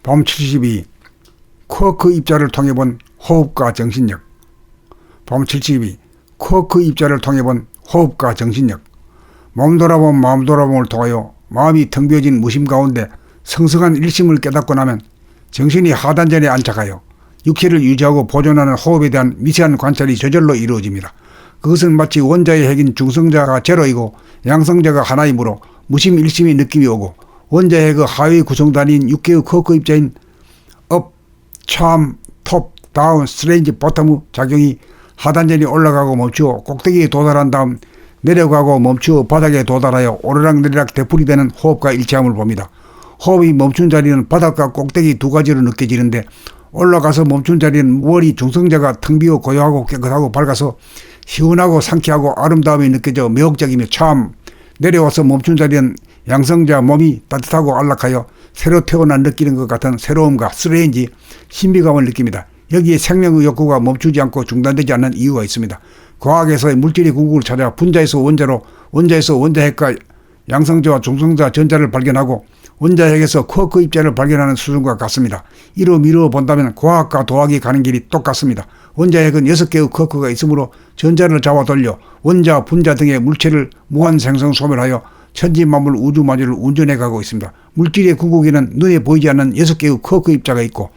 범 72. 쿼크 입자를 통해 본 호흡과 정신력. 범 72. 쿼크 입자를 통해 본 호흡과 정신력. 몸 돌아봄 마음 돌아봄을 통하여 마음이 텅 비어진 무심 가운데 성성한 일심을 깨닫고 나면 정신이 하단전에 안착하여 육체를 유지하고 보존하는 호흡에 대한 미세한 관찰이 저절로 이루어집니다. 그것은 마치 원자의 핵인 중성자가 제로이고 양성자가 하나이므로 무심 일심의 느낌이 오고, 원자의 핵의 하위 구성단위인 6개의 쿼크 입자인 업, 참, 톱, 다운, 스트레인지, 버텀의 작용이 하단전이 올라가고 멈추어 꼭대기에 도달한 다음 내려가고 멈추어 바닥에 도달하여 오르락내리락 되풀이되는 호흡과 일치함을 봅니다. 호흡이 멈춘 자리는 바닥과 꼭대기 두 가지로 느껴지는데, 올라가서 멈춘 자리는 월이 중성자가 텅 비어 고요하고 깨끗하고 밝아서 시원하고 상쾌하고 아름다움이 느껴져 매혹적이며, 참, 내려와서 멈춘 자리는 양성자 몸이 따뜻하고 안락하여 새로 태어난 느끼는 것 같은 새로움과 스트레인지, 신비감을 느낍니다. 여기에 생명의 욕구가 멈추지 않고 중단되지 않는 이유가 있습니다. 과학에서의 물질의 궁극을 찾아 분자에서 원자로, 원자에서 원자핵과 양성자와 중성자 전자를 발견하고 원자핵에서 쿼크 입자를 발견하는 수준과 같습니다. 이로 미루어 본다면 과학과 도학이 가는 길이 똑같습니다. 원자핵은 6개의 쿼크가 있으므로 전자를 잡아 돌려 원자, 분자 등의 물체를 무한 생성 소멸하여 천지만물 우주만유를 운전해 가고 있습니다. 물질의 궁극에는 눈에 보이지 않는 6개의 쿼크 입자가 있고,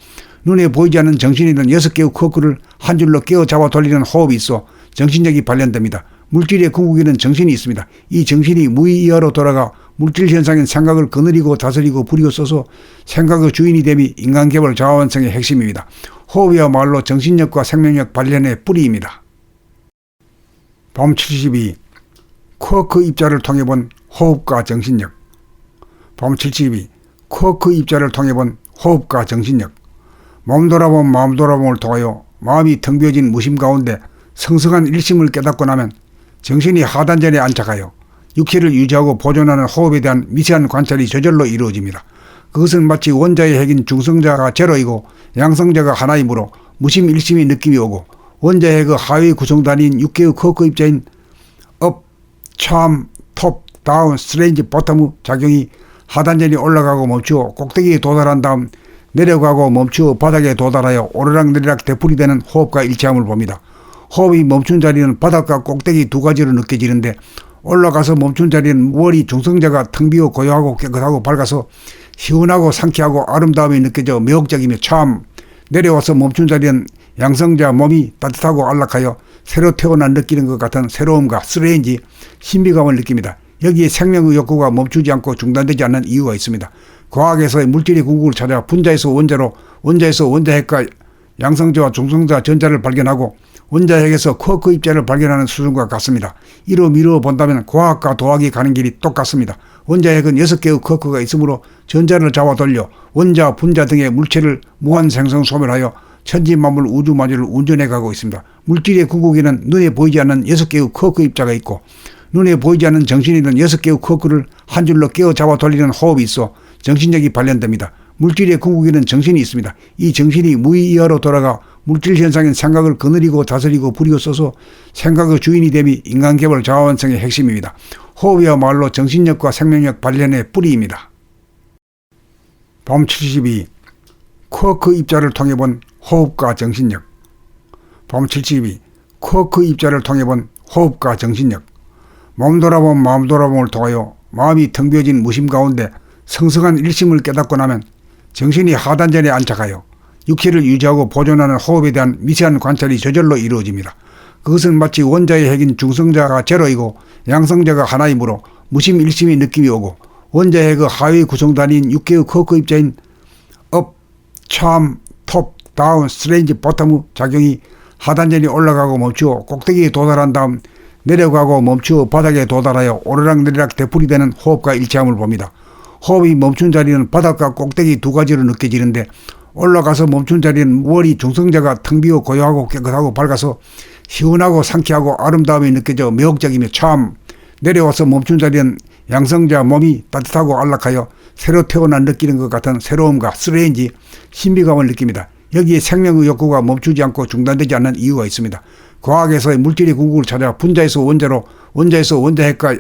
눈에 보이지 않는 정신이 있는 6개의 쿼크를 한 줄로 깨어 잡아 돌리는 호흡이 있어 정신력이 발현됩니다. 물질의 궁극에는 정신이 있습니다. 이 정신이 무의이하로 돌아가 물질 현상인 생각을 거느리고 다스리고 부리고 써서 생각의 주인이 됨이 인간개발 자아완성의 핵심입니다. 호흡이야말로 정신력과 생명력 발현의 뿌리입니다. 범 72. 쿼크 입자를 통해 본 호흡과 정신력. 범 72. 쿼크 입자를 통해 본 호흡과 정신력. 몸 돌아봄 마음 돌아봄을 통하여 마음이 텅 비어진 무심 가운데 성성한 일심을 깨닫고 나면 정신이 하단전에 안착하여 육체를 유지하고 보존하는 호흡에 대한 미세한 관찰이 저절로 이루어집니다. 그것은 마치 원자의 핵인 중성자가 제로이고 양성자가 하나이므로 무심 일심의 느낌이 오고, 원자의 핵의 하위 구성단위인 6개의 쿼크 입자인 업, 참, 톱, 다운, 스트레인지, 버텀의 작용이 하단전이 올라가고 멈추어 꼭대기에 도달한 다음 내려가고 멈추어 바닥에 도달하여 오르락내리락 되풀이되는 호흡과 일치함을 봅니다. 호흡이 멈춘 자리는 바닥과 꼭대기 두 가지로 느껴지는데, 올라가서 멈춘 자리는 월이 중성자가 텅 비어 고요하고 깨끗하고 밝아서 시원하고 상쾌하고 아름다움이 느껴져 매혹적이며, 참, 내려와서 멈춘 자리는 양성자 몸이 따뜻하고 안락하여 새로 태어난 느끼는 것 같은 새로움과 스트레인지, 신비감을 느낍니다. 여기에 생명의 욕구가 멈추지 않고 중단되지 않는 이유가 있습니다. 과학에서의 물질의 궁극을 찾아 분자에서 원자로, 원자에서 원자핵과 양성자와 중성자 전자를 발견하고 원자핵에서 쿼크 입자를 발견하는 수준과 같습니다. 이로 미루어 본다면 과학과 도학이 가는 길이 똑같습니다. 원자핵은 6개의 쿼크가 있으므로 전자를 잡아 돌려 원자, 분자 등의 물체를 무한 생성 소멸하여 천지만물 우주만유를 운전해 가고 있습니다. 물질의 궁극에는 눈에 보이지 않는 6개의 쿼크 입자가 있고, 눈에 보이지 않는 정신이 있는 6개의 쿼크를 한 줄로 깨어 잡아 돌리는 호흡이 있어 정신력이 발현됩니다. 물질의 궁극에는 정신이 있습니다. 이 정신이 무의이하로 돌아가 물질 현상인 생각을 거느리고 다스리고 부리고 써서 생각의 주인이 됨이 인간개발 자아완성의 핵심입니다. 호흡이야말로 정신력과 생명력 발현의 뿌리입니다. 범 72. 쿼크 입자를 통해 본 호흡과 정신력. 범 72. 쿼크 입자를 통해 본 호흡과 정신력. 몸 돌아봄 마음 돌아봄을 통하여 마음이 텅 비어진 무심 가운데 성성한 일심을 깨닫고 나면 정신이 하단전에 안착하여 육체를 유지하고 보존하는 호흡에 대한 미세한 관찰이 저절로 이루어집니다. 그것은 마치 원자의 핵인 중성자가 제로이고 양성자가 하나이므로 무심 일심의 느낌이 오고, 원자의 핵의 하위 구성단위인 6개의 쿼크 입자인 업, 참, 톱, 다운, 스트레인지, 버텀의 작용이 하단전이 올라가고 멈추어 꼭대기에 도달한 다음 내려가고 멈추어 바닥에 도달하여 오르락내리락 되풀이되는 호흡과 일치함을 봅니다. 호흡이 멈춘 자리는 바닥과 꼭대기 두 가지로 느껴지는데, 올라가서 멈춘 자리는 월이 중성자가 텅 비어 고요하고 깨끗하고 밝아서 시원하고 상쾌하고 아름다움이 느껴져 매혹적이며, 참, 내려와서 멈춘 자리는 양성자 몸이 따뜻하고 안락하여 새로 태어난 느끼는 것 같은 새로움과 스트레인지, 신비감을 느낍니다. 여기에 생명의 욕구가 멈추지 않고 중단되지 않는 이유가 있습니다. 과학에서의 물질의 궁극을 찾아 분자에서 원자로, 원자에서 원자핵과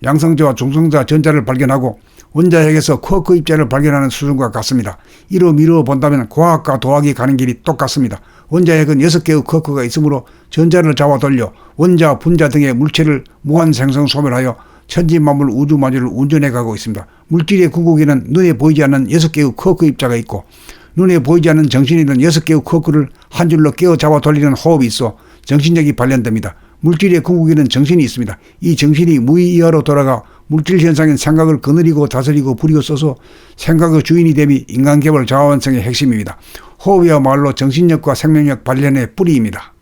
양성자와 중성자 전자를 발견하고 원자핵에서 쿼크 입자를 발견하는 수준과 같습니다. 이로 미루어 본다면 과학과 도학이 가는 길이 똑같습니다. 원자핵은 6개의 쿼크가 있으므로 전자를 잡아 돌려 원자, 분자 등의 물체를 무한 생성 소멸하여 천지만물 우주만주를 운전해 가고 있습니다. 물질의 궁극에는 눈에 보이지 않는 6개의 쿼크 입자가 있고 눈에 보이지 않는 정신이 있는 6개의 쿼크를 한 줄로 깨어 잡아 돌리는 호흡이 있어 정신력이 발현됩니다. 물질의 궁극에는 정신이 있습니다. 이 정신이 무의이하로 돌아가 물질 현상인 생각을 거느리고 다스리고 부리고 써서 생각의 주인이 됨이 인간개발 자원성의 핵심입니다. 호흡이야말로 정신력과 생명력 발현의 뿌리입니다.